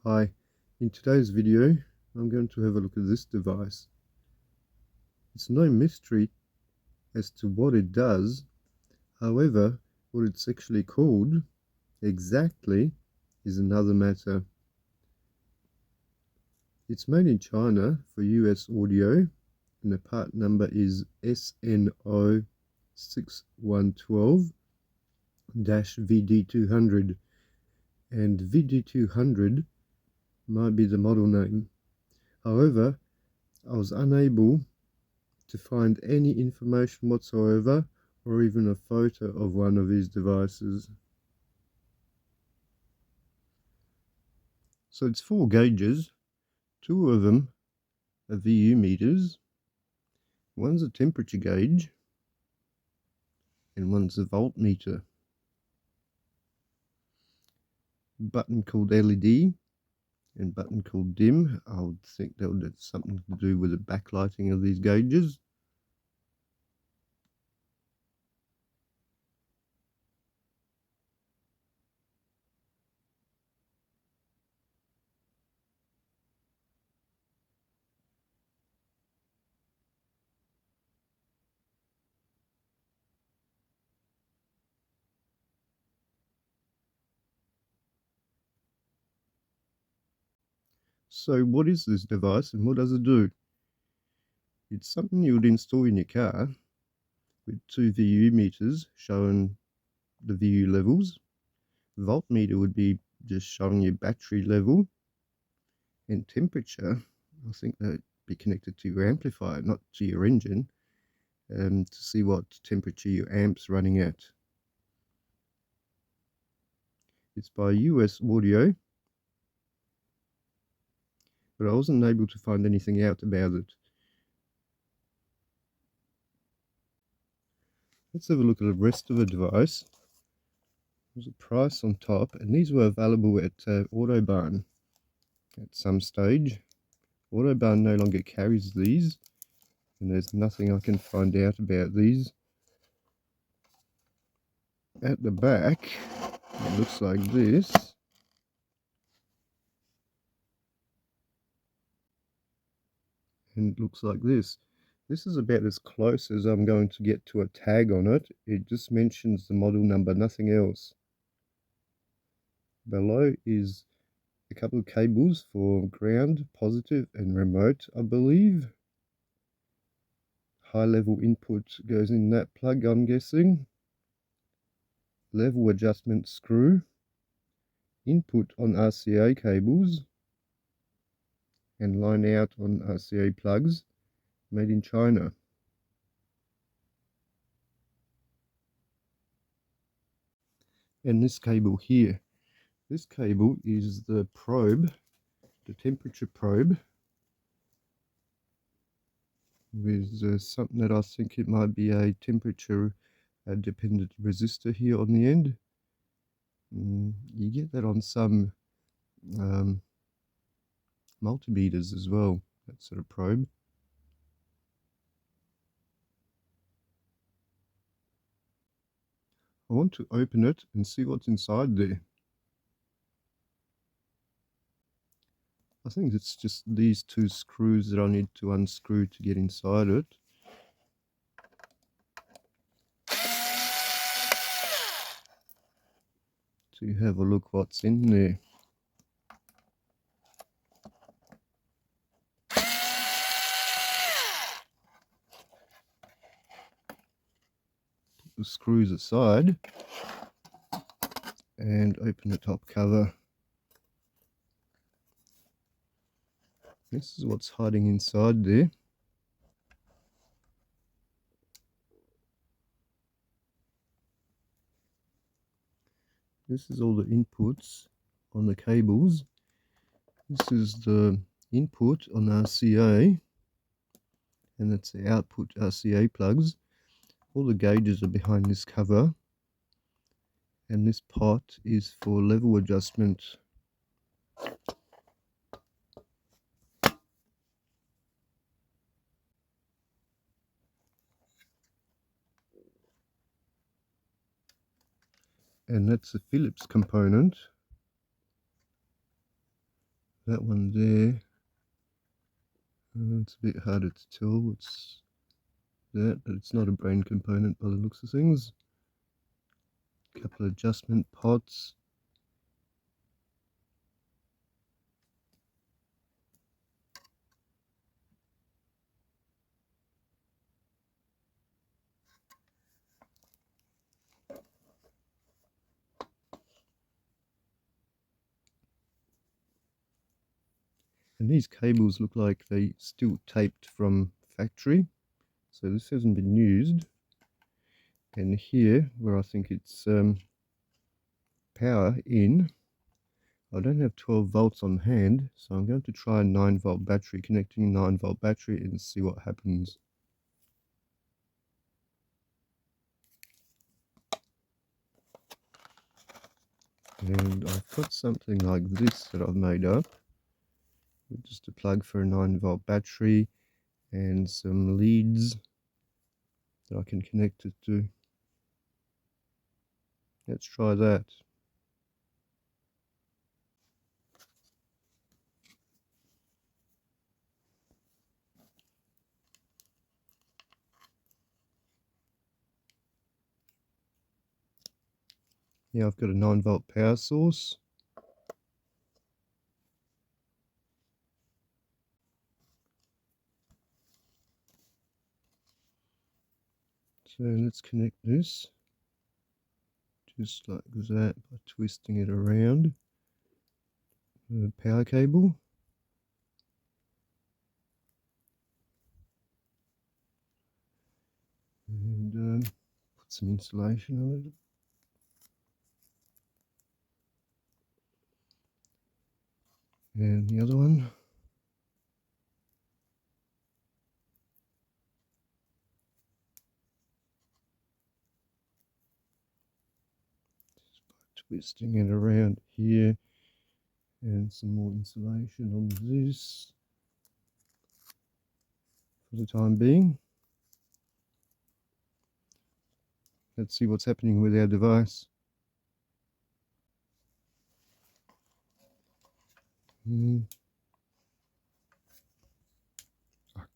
Hi, in today's video I'm going to have a look at this device. It's no mystery as to what it does, however what it's actually called exactly is another matter. It's made in China for US audio and the part number is SNO6112-VD200 and VD200 might be the model name. However, I was unable to find any information whatsoever or even a photo of one of these devices. So it's 4 gauges, 2 of them are VU meters, one's a temperature gauge and one's a voltmeter. Button called LED and button called dim. I would think that would have something to do with the backlighting of these gauges. So what is this device and what does it do? It's something you would install in your car with 2 VU meters showing the VU levels. Voltmeter would be just showing your battery level, and temperature, I think that would be connected to your amplifier, not to your engine, to see what temperature your amp's running at. It's by US Audio, but I wasn't able to find anything out about it. Let's have a look at the rest of the device. There's a price on top, and these were available at Autobarn at some stage. Autobarn no longer carries these, and there's nothing I can find out about these. At the back, it looks like this. And it looks like this. This is about as close as I'm going to get to a tag on it. It just mentions the model number, nothing else. Below is a couple of cables for ground, positive, and remote, I believe. High level input goes in that plug, I'm guessing. Level adjustment screw. Input on RCA cables. And line out on RCA plugs. Made in China. And this cable here. This cable is the probe, the temperature probe, with something that I think it might be a temperature dependent resistor here on the end. You get that on some multimeters as well, that sort of probe. I want to open it and see what's inside there. I think it's just these 2 screws that I need to unscrew to get inside it. To have a look what's in there. Put the screws aside and open the top cover. This is what's hiding inside there. This is all the inputs on the cables. This is the input on RCA, and that's the output RCA plugs. All the gauges are behind this cover, and this pot is for level adjustment. And that's the Phillips component. that one there. It's a bit harder to tell what's that, but it's not a brain component by the looks of things. A couple of adjustment pots. And these cables look like they still taped from factory, so this hasn't been used. And here, where I think it's power in, I don't have 12 volts on hand, so I'm going to try a 9-volt battery, connecting a 9-volt battery and see what happens. And I've got something like this that I've made up, with just a plug for a 9-volt battery and some leads that I can connect it to. Let's try that. Yeah, I've got a 9-volt power source. So let's connect this, just like that, by twisting it around the power cable. And put some insulation on it. And the other one. Just by twisting it around here. And some more insulation on this for the time being. Let's see what's happening with our device. I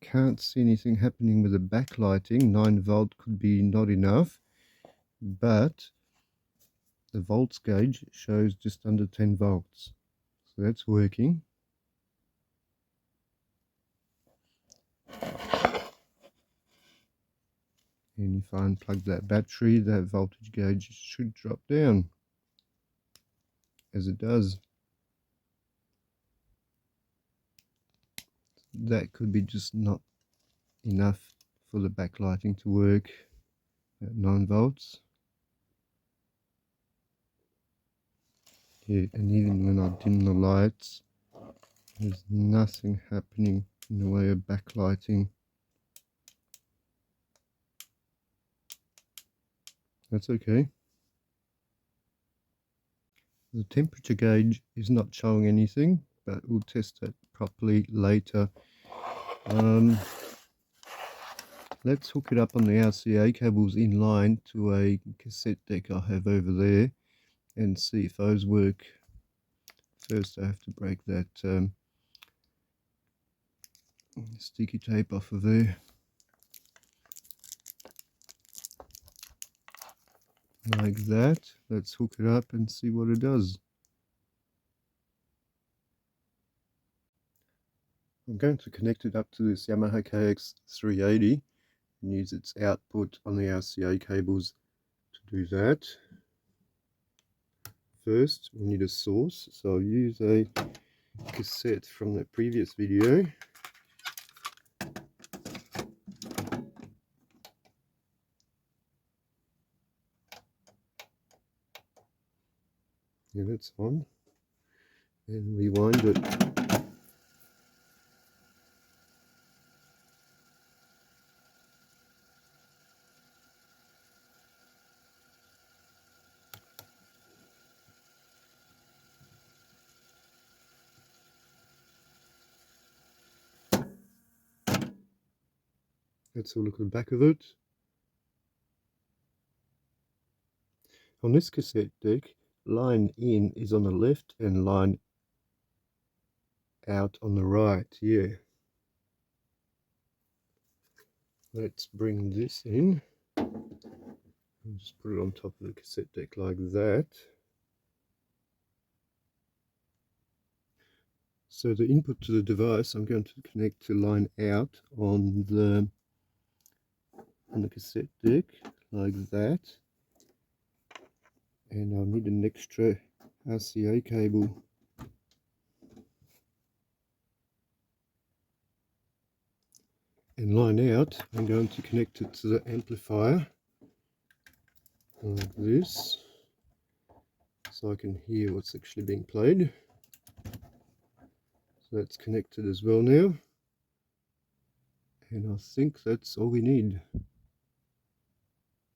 can't see anything happening with the backlighting. 9-volt could be not enough, but the volts gauge shows just under 10 volts. So that's working. And if I unplug that battery, that voltage gauge should drop down, as it does. That could be just not enough for the backlighting to work at 9 volts. Yeah, and even when I dim the lights, there's nothing happening in the way of backlighting. That's okay. The temperature gauge is not showing anything, but we'll test that properly later. Let's hook it up on the RCA cables in line to a cassette deck I have over there and see if those work. First I have to break that sticky tape off of there. Like that. Let's hook it up and see what it does. I'm going to connect it up to this Yamaha KX380 and use its output on the RCA cables to do that. First, we need a source, so I'll use a cassette from the previous video. Yeah, that's on. And rewind it. Let's have a look at the back of it. On this cassette deck, line in is on the left and line out on the right. Yeah. Let's bring this in and just put it on top of the cassette deck like that. So the input to the device, I'm going to connect to line out on the cassette deck like that, and I'll need an extra RCA cable. And line out, I'm going to connect it to the amplifier like this, so I can hear what's actually being played. So that's connected as well now, and I think that's all we need.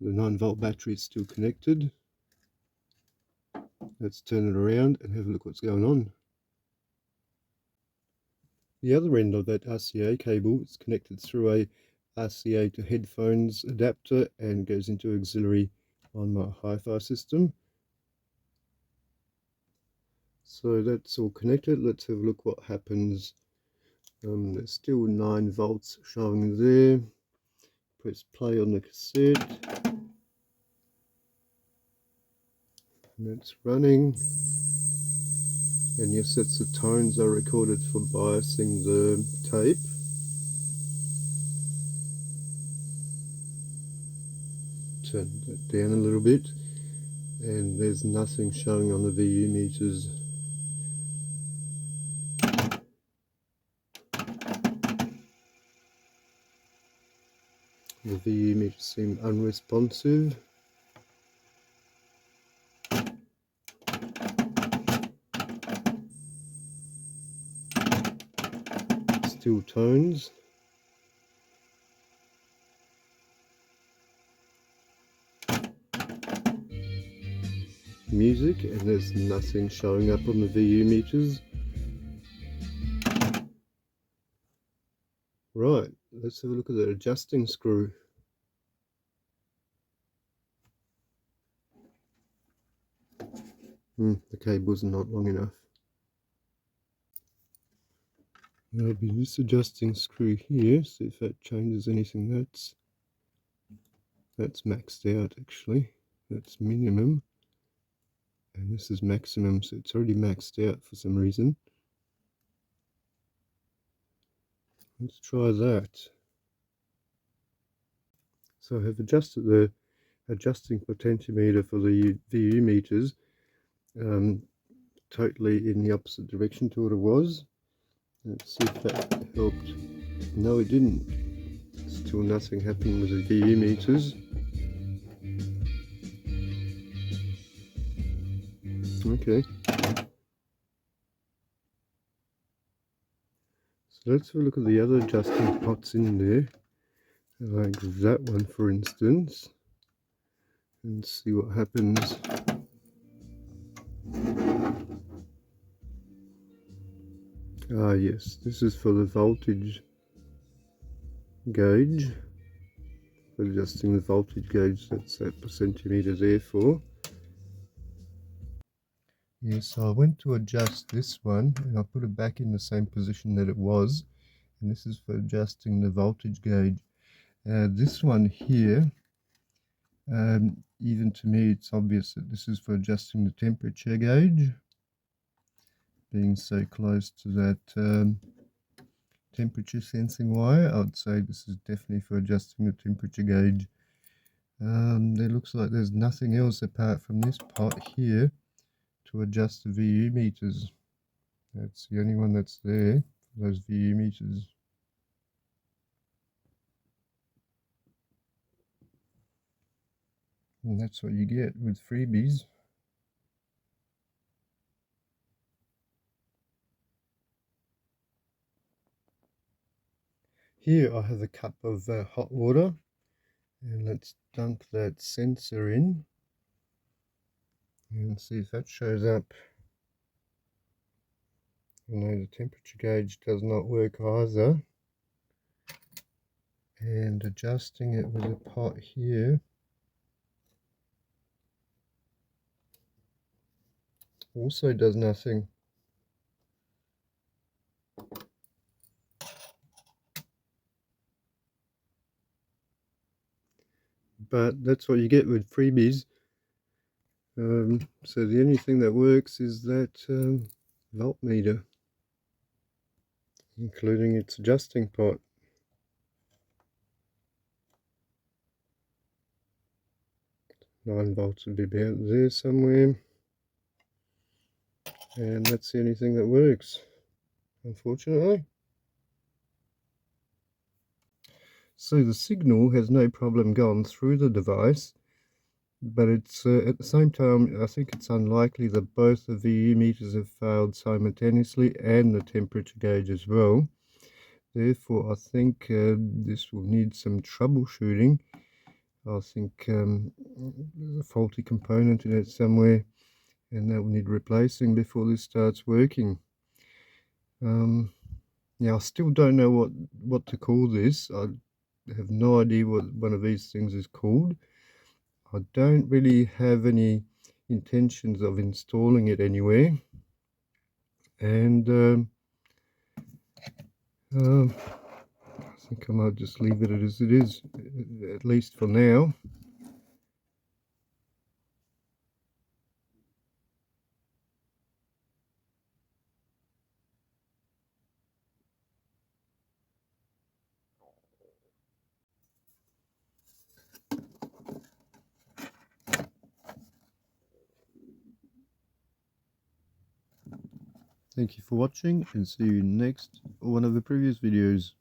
The 9-volt battery is still connected. Let's turn it around and have a look what's going on. The other end of that RCA cable is connected through a RCA to headphones adapter and goes into auxiliary on my hi-fi system. So that's all connected. Let's have a look what happens. There's still 9 volts showing there. Press play on the cassette. And it's running. And yes, that's the tones I recorded for biasing the tape. Turn that down a little bit. And there's nothing showing on the VU meters. The VU meters seem unresponsive. Still tones. Music, and there's nothing showing up on the VU meters. Right, let's have a look at the adjusting screw. The cable's not long enough. There'll be this adjusting screw here, see if that changes anything. That's maxed out actually. That's minimum. And this is maximum, so it's already maxed out for some reason. Let's try that. So I have adjusted the adjusting potentiometer for the VU meters totally in the opposite direction to what it was. Let's see if that helped. No, it didn't. Still nothing happened with the VU meters. Okay. So let's have a look at the other adjusting pots in there, like that one for instance, and see what happens. Ah yes, this is for the voltage gauge, for adjusting the voltage gauge. That's that potentiometer there for. Yes, so I went to adjust this one and I put it back in the same position that it was, and this is for adjusting the voltage gauge. This one here, even to me it's obvious that this is for adjusting the temperature gauge, being so close to that temperature sensing wire. I would say this is definitely for adjusting the temperature gauge. There looks like there's nothing else apart from this pot here to adjust the VU meters. That's the only one that's there for those VU meters. And that's what you get with freebies. Here I have a cup of hot water, and let's dunk that sensor in and see if that shows up. No, the temperature gauge does not work either. And adjusting it with a pot here also does nothing. but that's what you get with freebies. So the only thing that works is that voltmeter, including its adjusting pot. 9 volts would be about there somewhere, and that's the only thing that works, unfortunately. So the signal has no problem gone through the device, but it's at the same time, I think it's unlikely that both the VU meters have failed simultaneously and the temperature gauge as well. Therefore, I think this will need some troubleshooting. I think there's a faulty component in it somewhere, and that will need replacing before this starts working. Yeah, I still don't know what to call this. I have no idea what one of these things is called. I don't really have any intentions of installing it anywhere, and I think I might just leave it as it is, at least for now. Thank you for watching, and see you next or one of the previous videos.